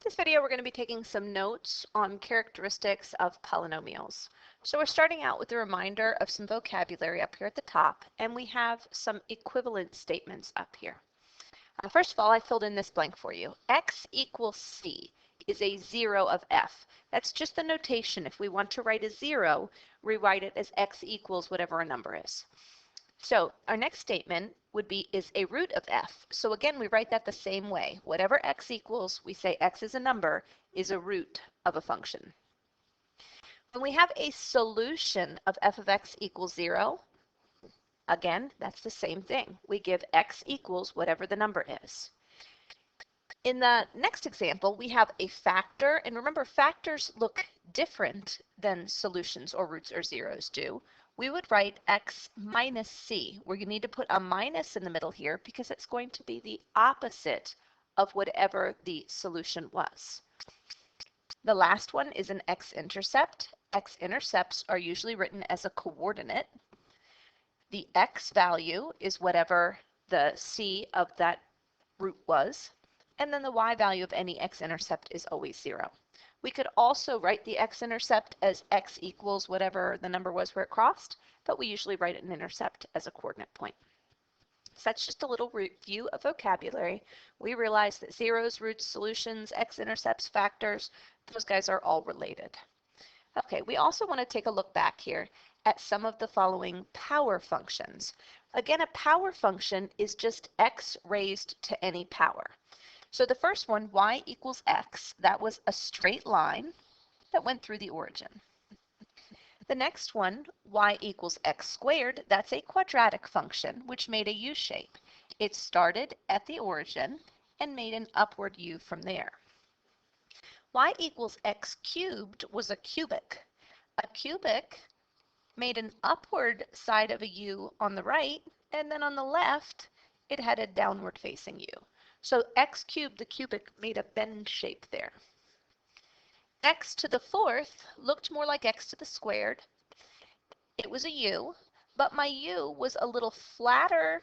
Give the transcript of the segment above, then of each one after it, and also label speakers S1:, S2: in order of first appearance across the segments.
S1: This video we're going to be taking some notes on characteristics of polynomials. So we're starting out with a reminder of some vocabulary up here at the top, and we have some equivalent statements up here. First of all, I filled in this blank for you. X equals C is a 0 of f. That's just the notation. If we want to write a 0, rewrite it as x equals whatever a number is. So our next statement would be is a root of f. So again, we write that the same way. Whatever x equals, we say x is a number, is a root of a function. When we have a solution of f of x equals 0, again, that's the same thing. We give x equals whatever the number is. In the next example, we have a factor, and remember, factors look different than solutions or roots or zeros do. We would write x minus c. We're going to need to put a minus in the middle here because it's going to be the opposite of whatever the solution was. The last one is an x-intercept. X-intercepts are usually written as a coordinate. The x value is whatever the c of that root was, and then the y value of any x-intercept is always 0. We could also write the x-intercept as x equals whatever the number was where it crossed, but we usually write an intercept as a coordinate point. So that's just a little review of vocabulary. We realize that zeros, roots, solutions, x-intercepts, factors, those guys are all related. Okay, we also want to take a look back here at some of the following power functions. Again, a power function is just x raised to any power. So the first one, y equals x, that was a straight line that went through the origin. The next one, y equals x squared, that's a quadratic function which made a U shape. It started at the origin and made an upward U from there. Y equals x cubed was a cubic. A cubic made an upward side of a U on the right, and then on the left, it had a downward facing U. So x cubed, the cubic, made a bend shape there. X to the fourth looked more like x to the squared. It was a U, but my U was a little flatter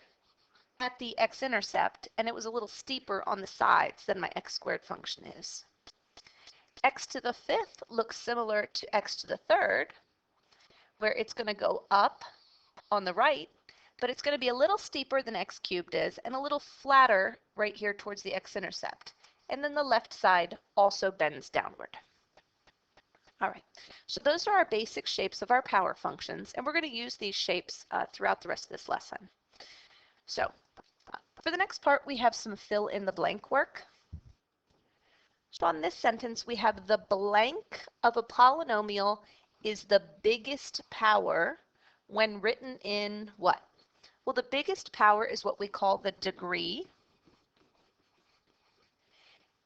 S1: at the x-intercept, and it was a little steeper on the sides than my x squared function is. X to the fifth looks similar to x to the third, where it's going to go up on the right, but it's going to be a little steeper than x cubed is and a little flatter right here towards the x-intercept. And then the left side also bends downward. All right, so those are our basic shapes of our power functions, and we're going to use these shapes throughout the rest of this lesson. So for the next part, we have some fill in the blank work. So on this sentence, we have the blank of a polynomial is the biggest power when written in what? Well, the biggest power is what we call the degree,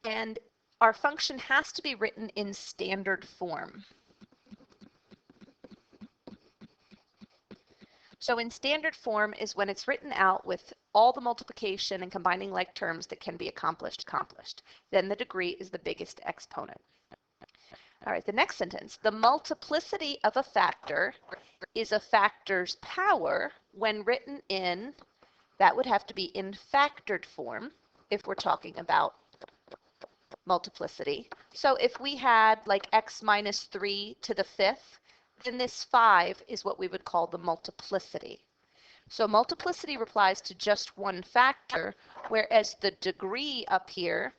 S1: and our function has to be written in standard form. So in standard form is when it's written out with all the multiplication and combining like terms that can be accomplished. Then the degree is the biggest exponent. All right, the next sentence. The multiplicity of a factor is a factor's power when written in, that would have to be in factored form if we're talking about multiplicity. So if we had like x minus 3 to the fifth, then this 5 is what we would call the multiplicity. So multiplicity applies to just one factor, whereas the degree up here,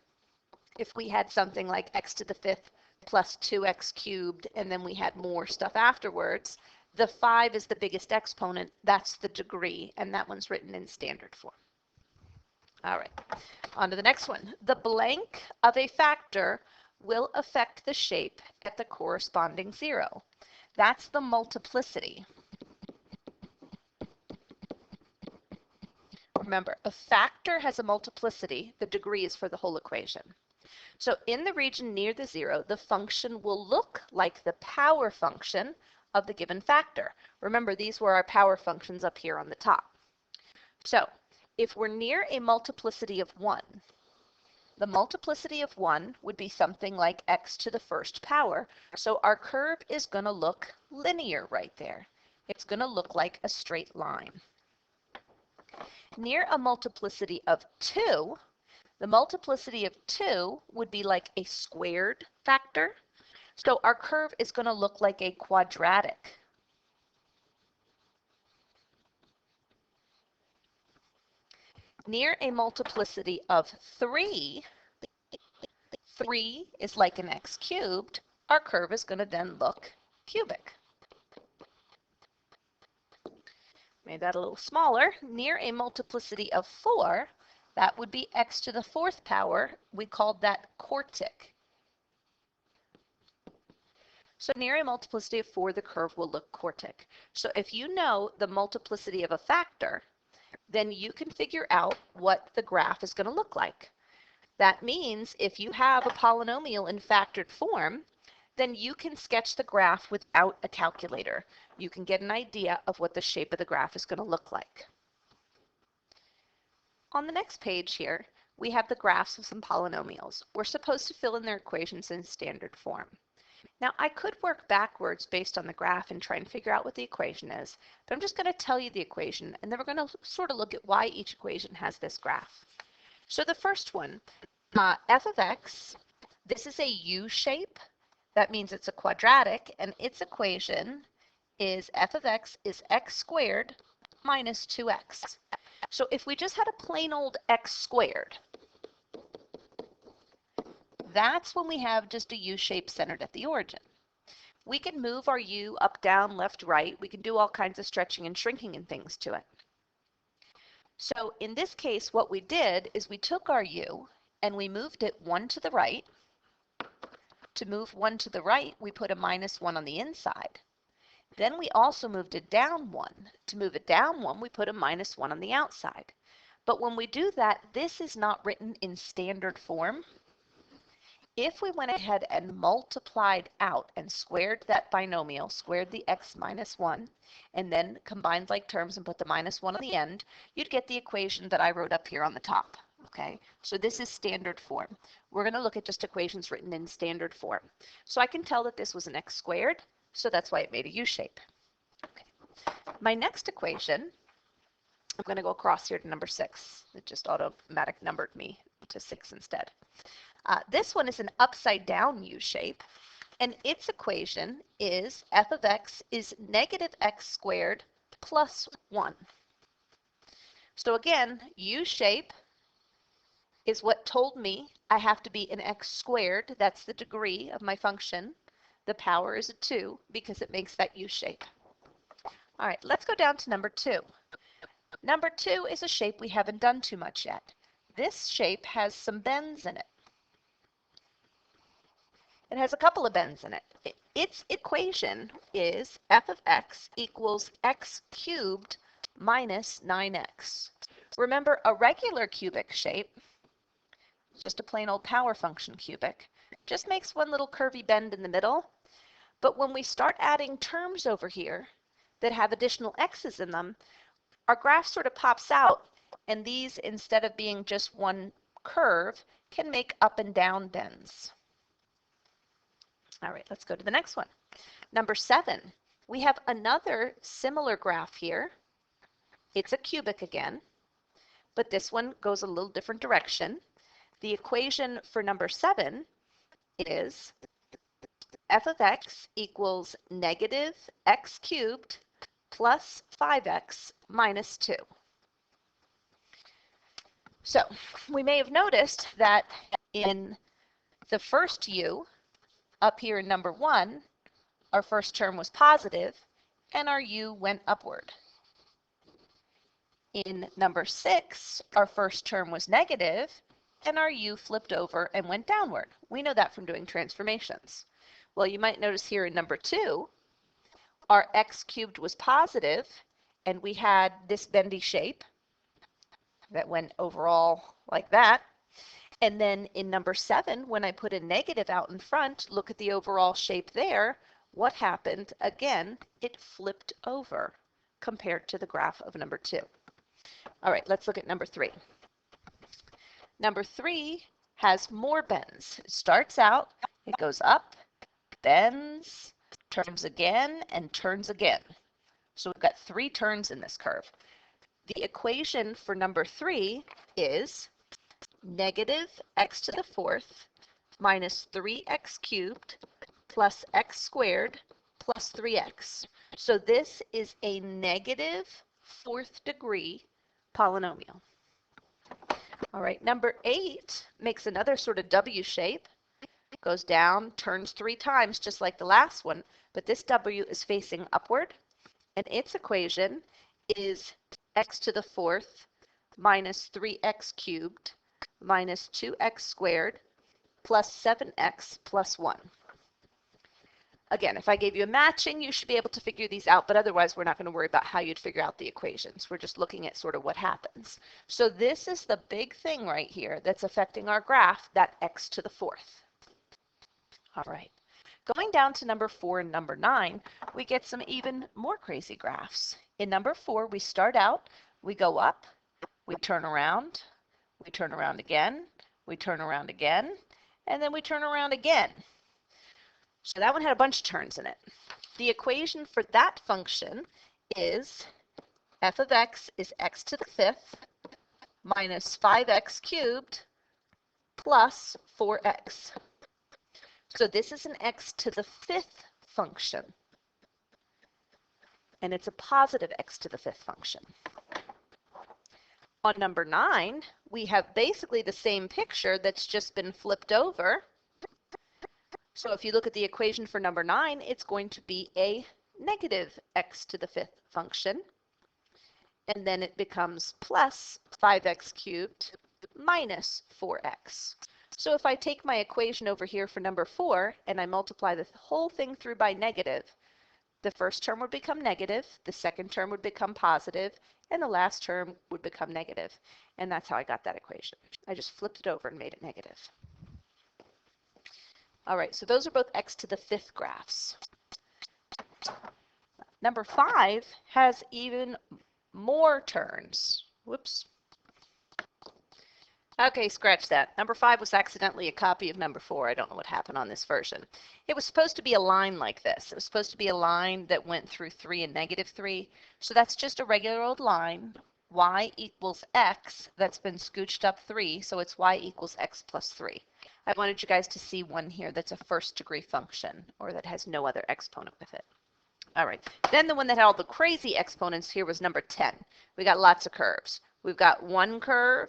S1: if we had something like x to the fifth plus 2x cubed, and then we had more stuff afterwards, the 5 is the biggest exponent, that's the degree, and that one's written in standard form. All right, on to the next one. The blank of a factor will affect the shape at the corresponding 0. That's the multiplicity. Remember, a factor has a multiplicity, the degree is for the whole equation. So in the region near the 0, the function will look like the power function of the given factor. Remember, these were our power functions up here on the top. So if we're near a multiplicity of 1, the multiplicity of 1 would be something like x to the first power. So our curve is going to look linear right there. It's going to look like a straight line. Near a multiplicity of 2, The multiplicity of 2 would be like a squared factor. So our curve is going to look like a quadratic. Near a multiplicity of 3, 3 is like an x cubed. Our curve is going to then look cubic. Made that a little smaller. Near a multiplicity of 4, that would be x to the 4th power. We called that quartic. So near a multiplicity of 4, the curve will look quartic. So if you know the multiplicity of a factor, then you can figure out what the graph is going to look like. That means if you have a polynomial in factored form, then you can sketch the graph without a calculator. You can get an idea of what the shape of the graph is going to look like. On the next page here, we have the graphs of some polynomials. We're supposed to fill in their equations in standard form. Now, I could work backwards based on the graph and try and figure out what the equation is, but I'm just going to tell you the equation, and then we're going to sort of look at why each equation has this graph. So the first one, f of x, this is a U shape. That means it's a quadratic, and its equation is f of x is x squared minus 2x. So if we just had a plain old x squared, that's when we have just a U shape centered at the origin. We can move our U up, down, left, right. We can do all kinds of stretching and shrinking and things to it. So in this case, what we did is we took our U and we moved it 1 to the right. To move 1 to the right, we put a minus 1 on the inside. Then we also moved it down 1. To move it down 1, we put a minus 1 on the outside. But when we do that, this is not written in standard form. If we went ahead and multiplied out and squared that binomial, squared the x minus 1, and then combined like terms and put the minus 1 on the end, you'd get the equation that I wrote up here on the top. Okay, so this is standard form. We're going to look at just equations written in standard form. So I can tell that this was an x squared, so that's why it made a U shape. Okay. My next equation, I'm going to go across here to number 6. It just automatic numbered me to 6 instead. This one is an upside down U shape, and its equation is f of x is negative x squared plus 1. So again, U shape is what told me I have to be an x squared. That's the degree of my function. The power is a 2 because it makes that U shape. All right, let's go down to number 2. Number 2 is a shape we haven't done too much yet. This shape has some bends in it. It has a couple of bends in it. Its equation is f of x equals x cubed minus 9x. Remember, a regular cubic shape, just a plain old power function cubic, just makes one little curvy bend in the middle. But when we start adding terms over here that have additional x's in them, our graph sort of pops out, and these, instead of being just one curve, can make up and down bends. All right, let's go to the next one. Number 7, we have another similar graph here. It's a cubic again, but this one goes a little different direction. The equation for number 7 is f of x equals negative x cubed plus 5x minus 2. So we may have noticed that in the first U, up here in number 1, our first term was positive, and our U went upward. In number 6, our first term was negative, and our U flipped over and went downward. We know that from doing transformations. Well, you might notice here in number 2, our x cubed was positive, and we had this bendy shape that went overall like that. And then in number 7, when I put a negative out in front, look at the overall shape there. What happened? Again, it flipped over compared to the graph of number 2. All right, let's look at number 3. Number 3 has more bends. It starts out, it goes up, bends, turns again, and turns again. So we've got 3 turns in this curve. The equation for number 3 is negative x to the fourth minus 3x cubed plus x squared plus 3x. So this is a negative fourth degree polynomial. All right, number 8 makes another sort of W shape, goes down, turns 3 times just like the last one, but this W is facing upward, and its equation is x to the fourth minus 3x cubed minus 2x squared plus 7x plus 1. Again, if I gave you a matching, you should be able to figure these out, but otherwise we're not going to worry about how you'd figure out the equations. We're just looking at sort of what happens. So this is the big thing right here that's affecting our graph, that x to the fourth. All right. Going down to number 4 and number 9, we get some even more crazy graphs. In number 4, we start out, we go up, we turn around again, we turn around again, and then we turn around again. So that one had a bunch of turns in it. The equation for that function is f of x is x to the fifth minus 5x cubed plus 4x. So this is an x to the fifth function, and it's a positive x to the fifth function. On number 9, we have basically the same picture that's just been flipped over. So if you look at the equation for number 9, it's going to be a negative x to the fifth function, and then it becomes plus 5x cubed minus 4x. So if I take my equation over here for number 4 and I multiply the whole thing through by negative, the first term would become negative, the second term would become positive, and the last term would become negative. And that's how I got that equation. I just flipped it over and made it negative. All right, so those are both x to the fifth graphs. Number 5 has even more turns. Whoops. Okay, scratch that. Number 5 was accidentally a copy of number 4. I don't know what happened on this version. It was supposed to be a line like this. It was supposed to be a line that went through 3 and negative 3. So that's just a regular old line. Y equals x. That's been scooched up 3, so it's y equals x plus 3. I wanted you guys to see one here that's a first degree function, or that has no other exponent with it. All right, then the one that had all the crazy exponents here was number 10. We got lots of curves. We've got 1 curve,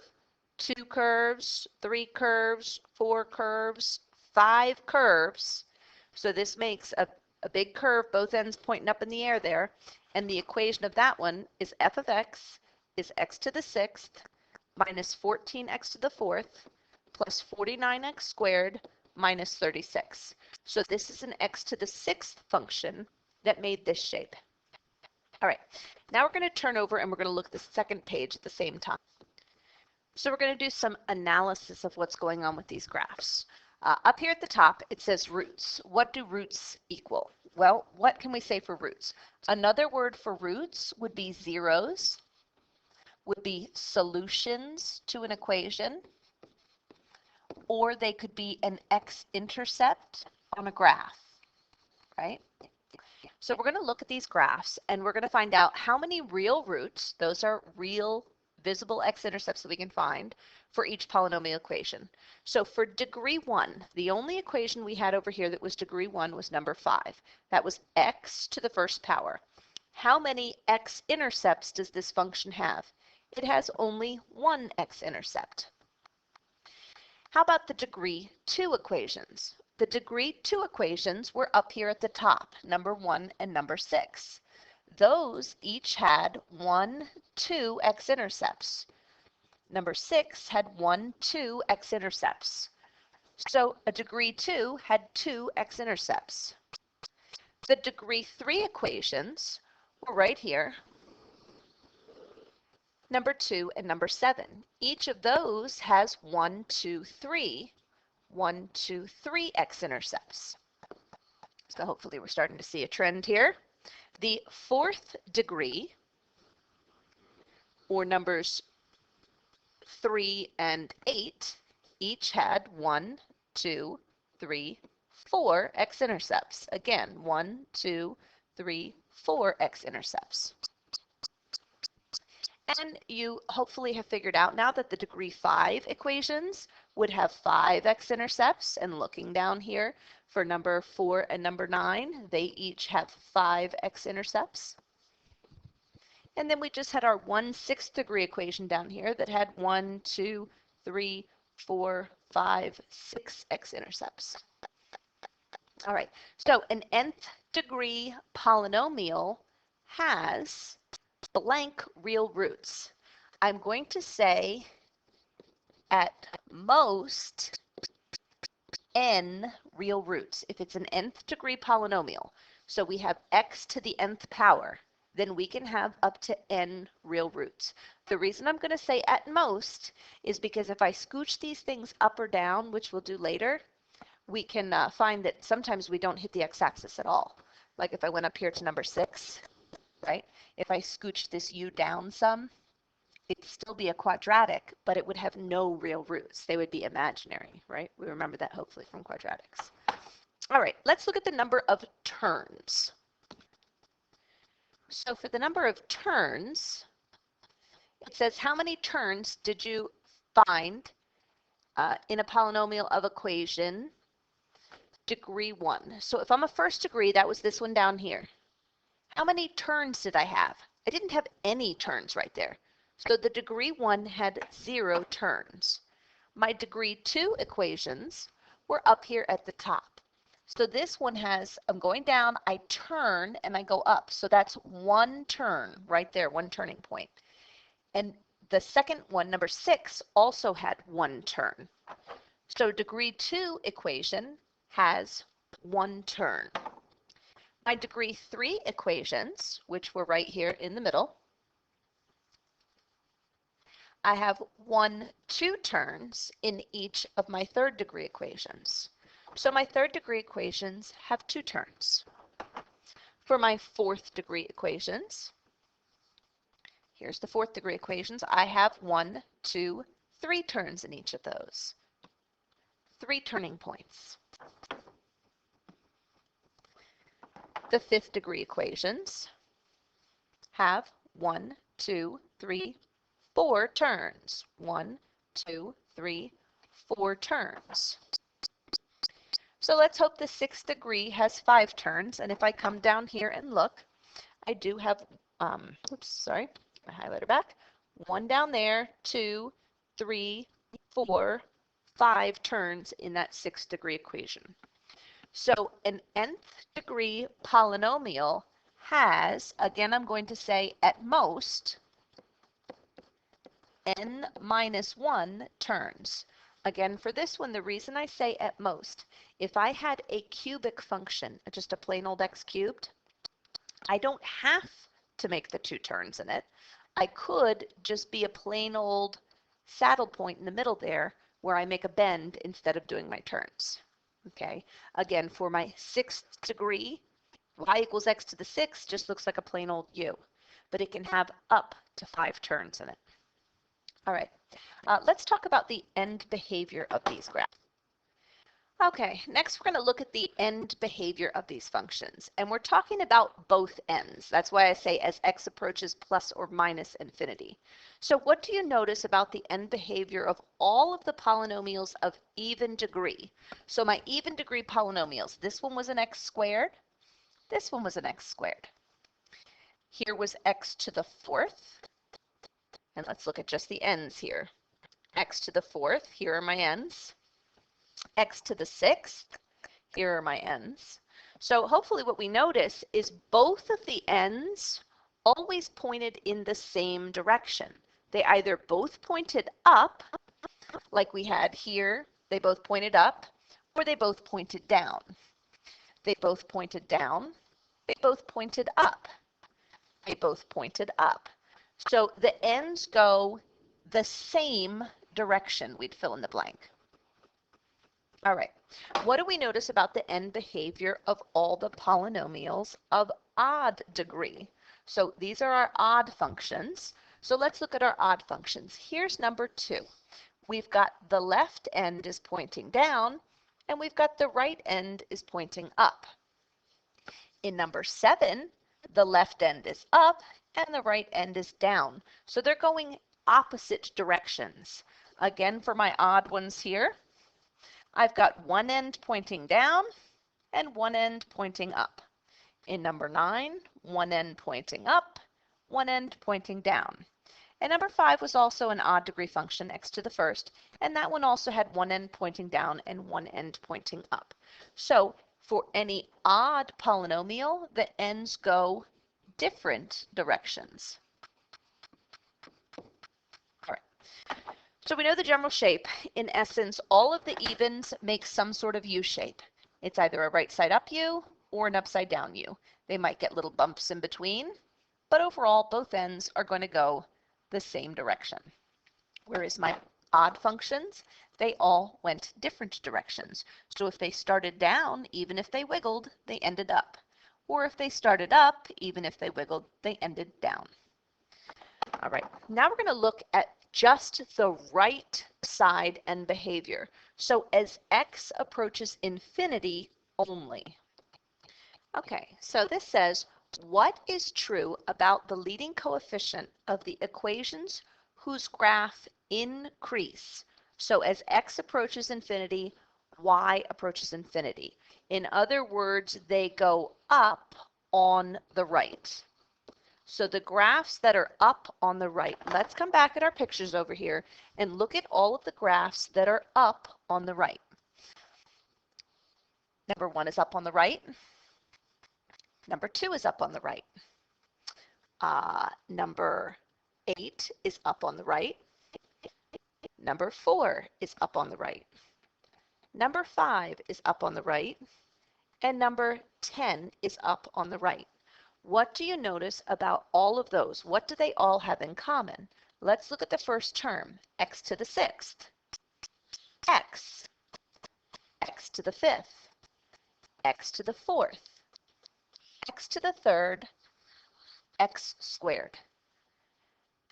S1: 2 curves, 3 curves, 4 curves, 5 curves. So this makes a big curve, both ends pointing up in the air there. And the equation of that one is f of x is x to the sixth minus 14x to the fourth plus 49x squared minus 36. So this is an x to the sixth function that made this shape. All right, now we're going to turn over and we're going to look at the second page at the same time. So we're going to do some analysis of what's going on with these graphs. Up here at the top, it says roots. What do roots equal? Well, what can we say for roots? Another word for roots would be zeros, would be solutions to an equation, or they could be an x-intercept on a graph, right? So we're going to look at these graphs and we're going to find out how many real roots, those are real visible x-intercepts that we can find, for each polynomial equation. So for degree 1, the only equation we had over here that was degree 1 was number 5. That was x to the first power. How many x-intercepts does this function have? It has only one x-intercept. How about the degree 2 equations? The degree 2 equations were up here at the top, number 1 and number 6. Those each had 1, 2 x-intercepts. Number 6 had 1, 2 x-intercepts. So a degree 2 had 2 x-intercepts. The degree 3 equations were right here, number 2 and number 7. Each of those has 1, 2, 3, 1, 2, 3 x-intercepts. So hopefully we're starting to see a trend here. The fourth degree, or numbers 3 and 8, each had 1, 2, 3, 4 x-intercepts. Again, 1, 2, 3, 4 x-intercepts. And you hopefully have figured out now that the degree 5 equations would have 5 x-intercepts. And looking down here for number 4 and number 9, they each have 5 x-intercepts. And then we just had our 1/6 degree equation down here that had 1, 2, 3, 4, 5, 6 x-intercepts. All right, so an nth degree polynomial has blank real roots. I'm going to say at most n real roots if it's an nth degree polynomial. So we have x to the nth power, then we can have up to n real roots. The reason I'm going to say at most is because if I scooch these things up or down, which we'll do later, we can find that sometimes we don't hit the x-axis at all. Like if I went up here to number 6, right? If I scooch this u down some, it'd still be a quadratic, but it would have no real roots. They would be imaginary, right? We remember that hopefully from quadratics. All right, let's look at the number of terns. So for the number of terns, it says how many terns did you find in a polynomial of equation degree 1? So if I'm a first degree, that was this one down here. How many terns did I have? I didn't have any terns right there. So the degree 1 had 0 terns. My degree 2 equations were up here at the top. So this one has, I'm going down, I turn, and I go up. So that's 1 turn right there, 1 turning point. And the second one, number 6, also had 1 turn. So degree 2 equation has 1 turn. My degree 3 equations, which were right here in the middle, I have 1, 2 turns in each of my third degree equations. So my third degree equations have 2 turns. For my fourth degree equations, here's the fourth degree equations, I have 1, 2, 3 turns in each of those. 3 turning points. The fifth degree equations have 1, 2, 3, 4 turns. 1, 2, 3, 4 turns. So let's hope the 6th degree has 5 turns. And if I come down here and look, I do have, oops, sorry, my highlighter back. 1 down there, 2, 3, 4, 5 turns in that 6th degree equation. So an nth degree polynomial has, again, I'm going to say at most, n minus 1 turns. Again, for this one, the reason I say at most, if I had a cubic function, just a plain old x cubed, I don't have to make the 2 turns in it. I could just be a plain old saddle point in the middle there where I make a bend instead of doing my turns. Okay, again, for my 6th degree, y equals x to the 6th just looks like a plain old u, but it can have up to 5 turns in it. All right, let's talk about the end behavior of these graphs. Okay, next we're going to look at the end behavior of these functions, and we're talking about both ends. That's why I say as x approaches plus or minus infinity. So what do you notice about the end behavior of all of the polynomials of even degree? So my even degree polynomials, this one was an x squared, this one was an x squared. Here was x to the 4th, and let's look at just the ends here. X to the 4th, here are my ends. X to the 6th, here are my ends. So hopefully what we notice is both of the ends always pointed in the same direction. They either both pointed up, like we had here, they both pointed up, or they both pointed down. They both pointed down, they both pointed up. They both pointed up. So the ends go the same direction. We'd fill in the blank. All right, what do we notice about the end behavior of all the polynomials of odd degree? So these are our odd functions. So let's look at our odd functions. Here's number 2. We've got the left end is pointing down, and we've got the right end is pointing up. In number 7, the left end is up, and the right end is down. So they're going opposite directions. Again, for my odd ones here, I've got one end pointing down and one end pointing up. In number 9, one end pointing up, one end pointing down. And number 5 was also an odd degree function next to the first, and that one also had one end pointing down and one end pointing up. So for any odd polynomial, the ends go different directions. All right. So we know the general shape. In essence, all of the evens make some sort of U shape. It's either a right side up U or an upside down U. They might get little bumps in between, but overall both ends are going to go the same direction. Whereas my odd functions, they all went different directions. So if they started down, even if they wiggled, they ended up. Or if they started up, even if they wiggled, they ended down. All right, now we're going to look at just the right side and behavior. So as x approaches infinity only. Okay, so this says, what is true about the leading coefficient of the equations whose graph increase? So as x approaches infinity, y approaches infinity. In other words, they go up on the right. So the graphs that are up on the right, let's come back at our pictures over here and look at all of the graphs that are up on the right. Number 1 is up on the right. Number 2 is up on the right. Number 8 is up on the right. Number 4 is up on the right. Number 5 is up on the right. And number 10 is up on the right. What do you notice about all of those? What do they all have in common? Let's look at the first term, x to the 6th, x to the 5th, x to the 4th, x to the 3rd, x squared.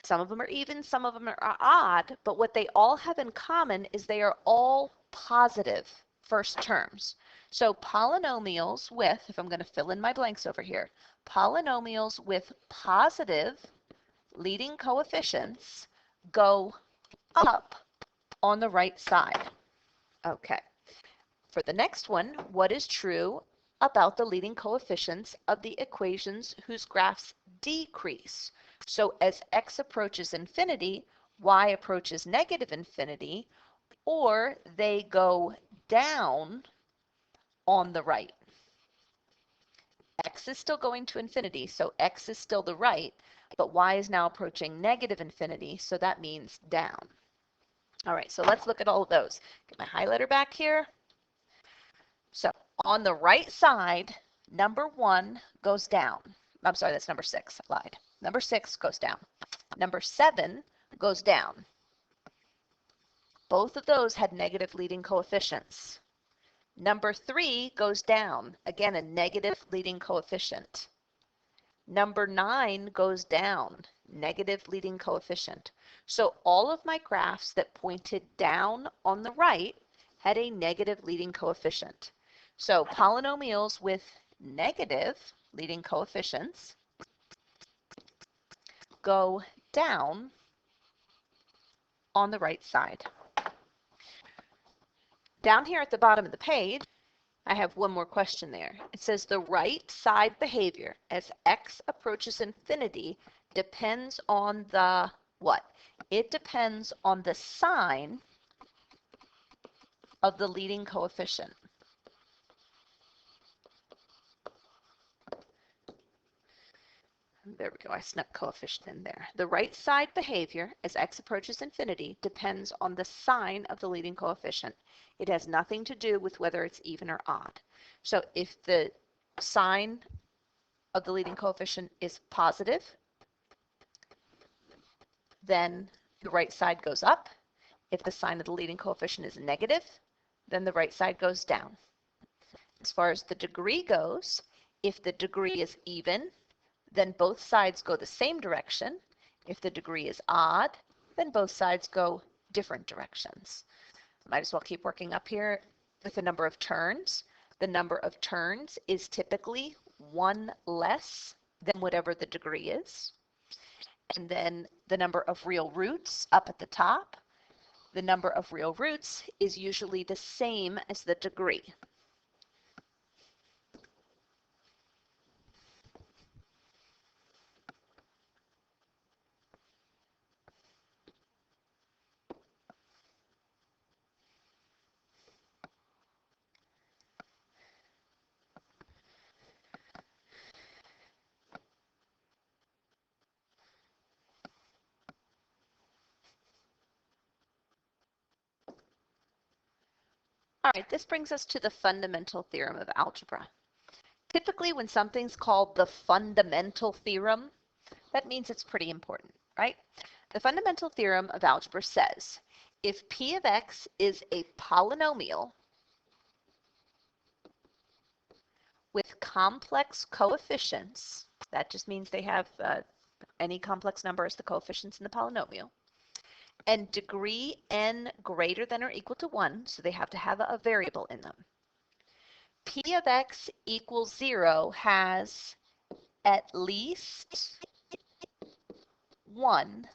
S1: Some of them are even, some of them are odd, but what they all have in common is they are all positive first terms. So polynomials with, if I'm going to fill in my blanks over here, polynomials with positive leading coefficients go up on the right side. Okay. For the next one, what is true about the leading coefficients of the equations whose graphs decrease? So as x approaches infinity, y approaches negative infinity, or they go down on the right. X is still going to infinity, so x is still the right, but y is now approaching negative infinity, so that means down. All right, so let's look at all of those. Get my highlighter back here. So on the right side, number 1 goes down. I'm sorry, that's number 6. I lied. Number 6 goes down. Number 7 goes down. Both of those had negative leading coefficients. Number 3 goes down. Again, a negative leading coefficient. Number 9 goes down. Negative leading coefficient. So all of my graphs that pointed down on the right had a negative leading coefficient. So polynomials with negative leading coefficients go down on the right side. Down here at the bottom of the page, I have one more question there. It says the right side behavior as x approaches infinity depends on the what? It depends on the sign of the leading coefficient. There we go, I snuck coefficient in there. The right side behavior as x approaches infinity depends on the sign of the leading coefficient. It has nothing to do with whether it's even or odd. So if the sign of the leading coefficient is positive, then the right side goes up. If the sign of the leading coefficient is negative, then the right side goes down. As far as the degree goes, if the degree is even, then both sides go the same direction. If the degree is odd, then both sides go different directions. Might as well keep working up here with the number of turns. The number of turns is typically 1 less than whatever the degree is. And then the number of real roots up at the top. The number of real roots is usually the same as the degree. All right, this brings us to the fundamental theorem of algebra. Typically, when something's called the fundamental theorem, that means it's pretty important, right? The fundamental theorem of algebra says, if p of x is a polynomial with complex coefficients, that just means they have any complex number as the coefficients in the polynomial, and degree n greater than or equal to 1, so they have to have a variable in them. P of x equals 0 has at least one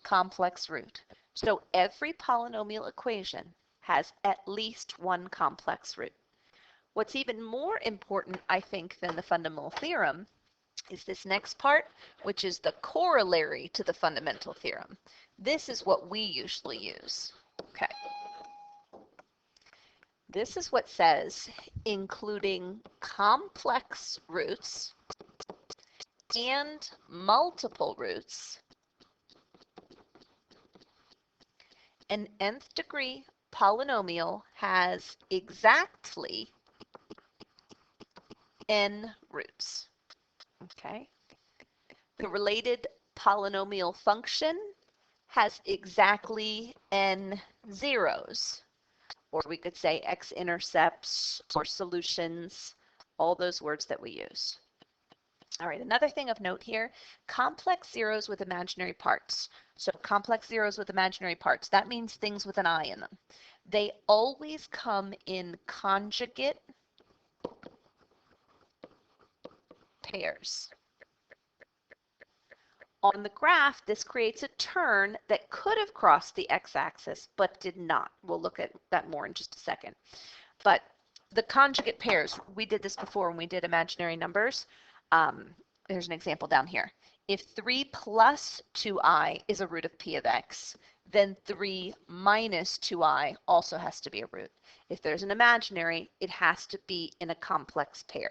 S1: complex root. So every polynomial equation has at least one complex root. What's even more important, I think, than the fundamental theorem is this next part, which is the corollary to the fundamental theorem. This is what we usually use. Okay. This is what says, including complex roots and multiple roots, an nth degree polynomial has exactly n roots. Okay. The related polynomial function has exactly n zeros, or we could say x-intercepts or solutions, all those words that we use. All right, another thing of note here, complex zeros with imaginary parts. So complex zeros with imaginary parts, that means things with an I in them. They always come in conjugate pairs. On the graph, this creates a turn that could have crossed the x-axis, but did not. We'll look at that more in just a second. But the conjugate pairs, we did this before when we did imaginary numbers. There's an example down here. If 3 plus 2i is a root of p of x, then 3 minus 2i also has to be a root. If there's an imaginary, it has to be in a complex pair.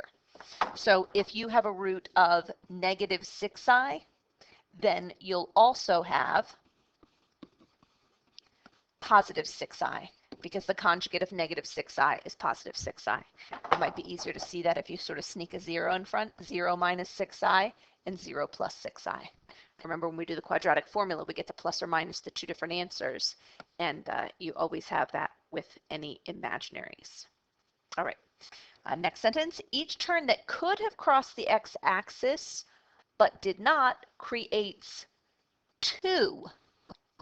S1: So if you have a root of negative 6i, then you'll also have positive 6i, because the conjugate of negative 6i is positive 6i. It might be easier to see that if you sort of sneak a 0 in front, 0 minus 6i and 0 plus 6i. Remember, when we do the quadratic formula, we get the plus or minus the two different answers, and you always have that with any imaginaries. All right, next sentence. Each turn that could have crossed the x-axis but did not creates two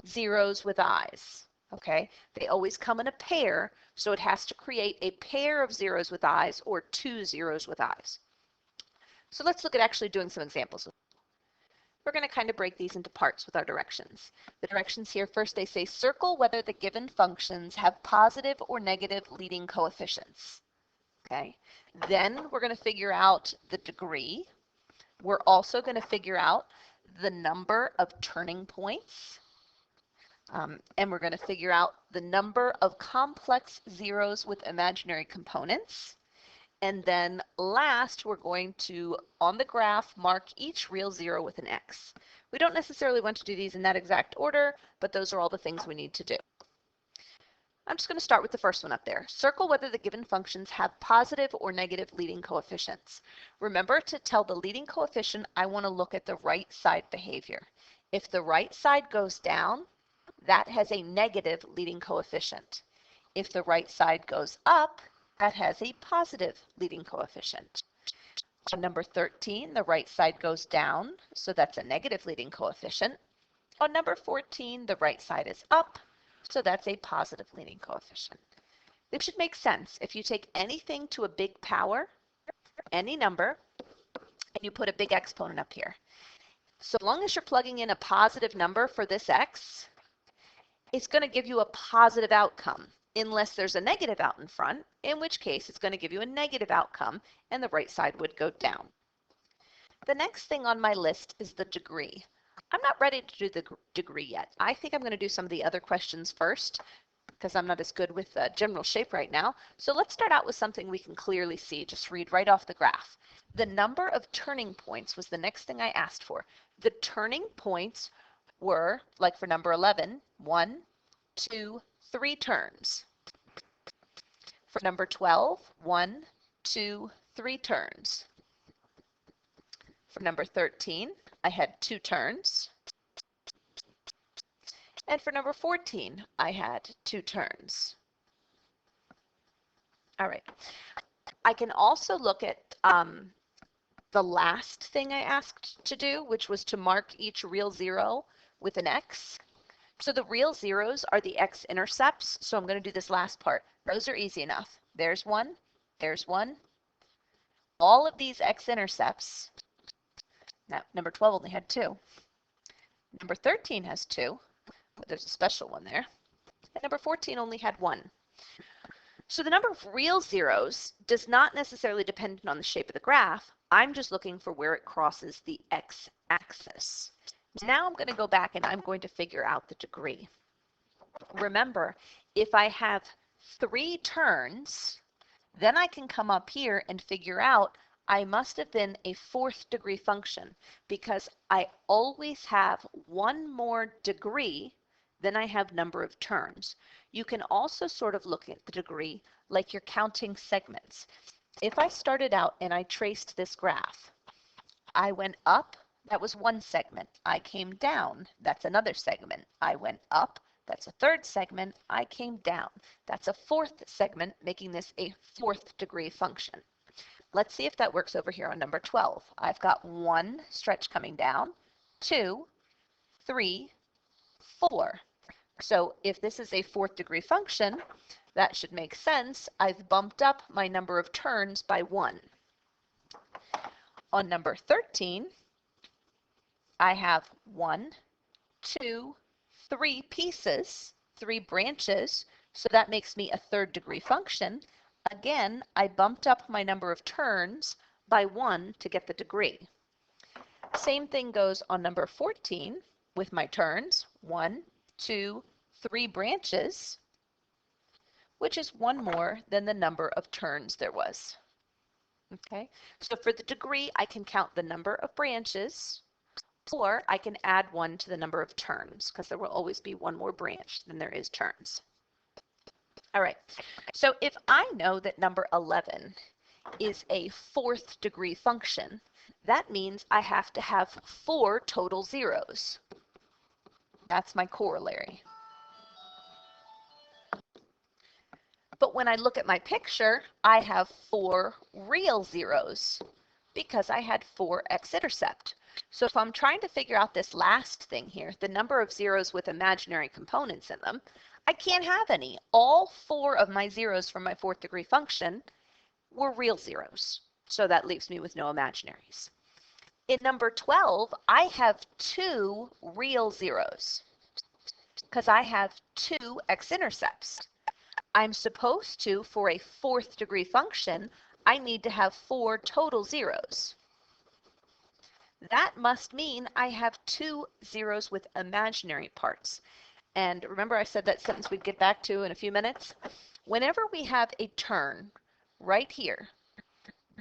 S1: zeros with i's. Okay, they always come in a pair, so it has to create a pair of zeros with i's or two zeros with i's. So let's look at actually doing some examples. We're going to kind of break these into parts with our directions. The directions here, first they say circle whether the given functions have positive or negative leading coefficients. Okay, then we're going to figure out the degree. We're also going to figure out the number of turning points. And we're going to figure out the number of complex zeros with imaginary components. And then last, we're going to, on the graph, mark each real zero with an X. We don't necessarily want to do these in that exact order, but those are all the things we need to do. I'm just going to start with the first one up there. Circle whether the given functions have positive or negative leading coefficients. Remember, to tell the leading coefficient, I want to look at the right side behavior. If the right side goes down, that has a negative leading coefficient. If the right side goes up, that has a positive leading coefficient. On number 13, the right side goes down, so that's a negative leading coefficient. On number 14, the right side is up, so that's a positive leading coefficient. This should make sense. If you take anything to a big power, any number, and you put a big exponent up here, So long as you're plugging in a positive number for this x, it's going to give you a positive outcome, unless there's a negative out in front, in which case it's going to give you a negative outcome and the right side would go down. The next thing on my list is the degree. I'm not ready to do the degree yet. I think I'm going to do some of the other questions first because I'm not as good with general shape right now. So let's start out with something we can clearly see. Just read right off the graph. The number of turning points was the next thing I asked for. The turning points were, like for number 11, 1, 2, 3 turns. For number 12, 1, 2, 3 turns. For number 13, I had 2 turns. And for number 14, I had 2 turns. All right. I can also look at the last thing I asked to do, which was to mark each real zero with an X. So the real zeros are the x-intercepts, so I'm going to do this last part. Those are easy enough. There's one, there's one. All of these x-intercepts, now number 12 only had 2. Number 13 has 2, but there's a special one there. And number 14 only had 1. So the number of real zeros does not necessarily depend on the shape of the graph. I'm just looking for where it crosses the x-axis. Now I'm going to go back and I'm going to figure out the degree. Remember, if I have 3 turns, then I can come up here and figure out I must have been a 4th degree function because I always have one more degree than I have number of turns. You can also sort of look at the degree like you're counting segments. If I started out and I traced this graph, I went up, that was one segment. I came down, that's another segment. I went up, that's a 3rd segment. I came down, that's a 4th segment, making this a 4th degree function. Let's see if that works over here on number 12. I've got 1 stretch coming down, 2, 3, 4. So if this is a 4th degree function, that should make sense. I've bumped up my number of turns by 1. On number 13, I have 1, 2, 3 pieces, 3 branches, so that makes me a 3rd degree function. Again, I bumped up my number of turns by 1 to get the degree. Same thing goes on number 14 with my turns, 1, 2, 3 branches, which is 1 more than the number of turns there was. Okay, so for the degree, I can count the number of branches, or I can add 1 to the number of turns, because there will always be 1 more branch than there is turns. All right, so if I know that number 11 is a 4th degree function, that means I have to have 4 total zeros. That's my corollary. But when I look at my picture, I have 4 real zeros because I had 4 x-intercept. So if I'm trying to figure out this last thing here, the number of zeros with imaginary components in them, I can't have any. All 4 of my zeros from my 4th degree function were real zeros. So that leaves me with no imaginaries. In number 12, I have 2 real zeros because I have 2 x-intercepts. I'm supposed to, for a 4th degree function, I need to have 4 total zeros. That must mean I have 2 zeros with imaginary parts. And remember I said that sentence we'd get back to in a few minutes? Whenever we have a turn right here,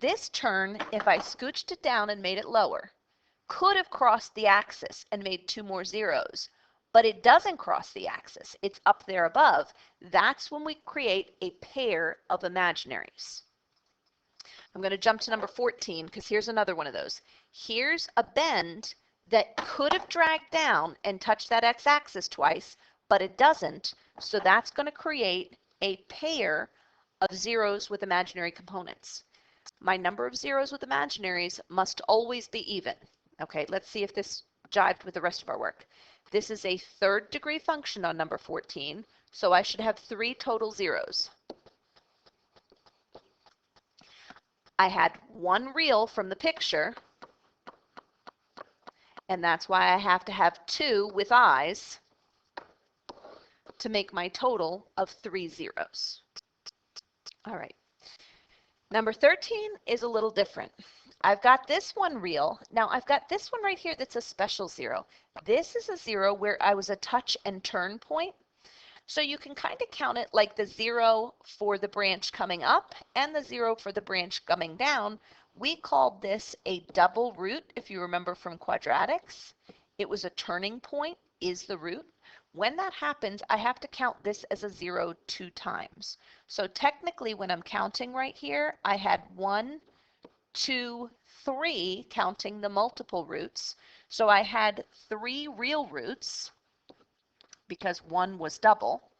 S1: this turn, if I scooched it down and made it lower, could have crossed the axis and made 2 more zeros. But it doesn't cross the axis. It's up there above. That's when we create a pair of imaginaries. I'm going to jump to number 14 because here's another one of those. Here's a bend that could have dragged down and touched that x-axis twice, but it doesn't. So that's going to create a pair of zeros with imaginary components. My number of zeros with imaginaries must always be even. Okay, let's see if this jived with the rest of our work. This is a 3rd degree function on number 14, so I should have 3 total zeros. I had 1 real from the picture, And that's why I have to have 2 with i's to make my total of 3 zeros. All right. Number 13 is a little different. I've got this one real. Now I've got this one right here that's a special 0. This is a 0 where I was a touch and turn point. So you can kind of count it like the 0 for the branch coming up and the 0 for the branch coming down. We called this a double root, if you remember from quadratics. It was a turning point is the root. When that happens, I have to count this as a 0 2 times. So technically when I'm counting right here, I had 1, 2, 3 counting the multiple roots. So I had 3 real roots because 1 was double.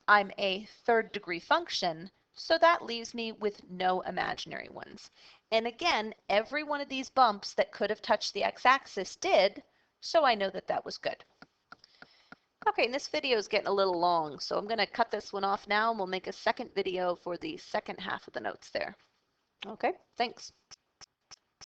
S1: I'm a third degree function, so that leaves me with no imaginary ones. And again, every one of these bumps that could have touched the x-axis did, so I know that that was good. Okay, and this video is getting a little long, so I'm going to cut this one off now and we'll make a second video for the second half of the notes there. Okay, thanks.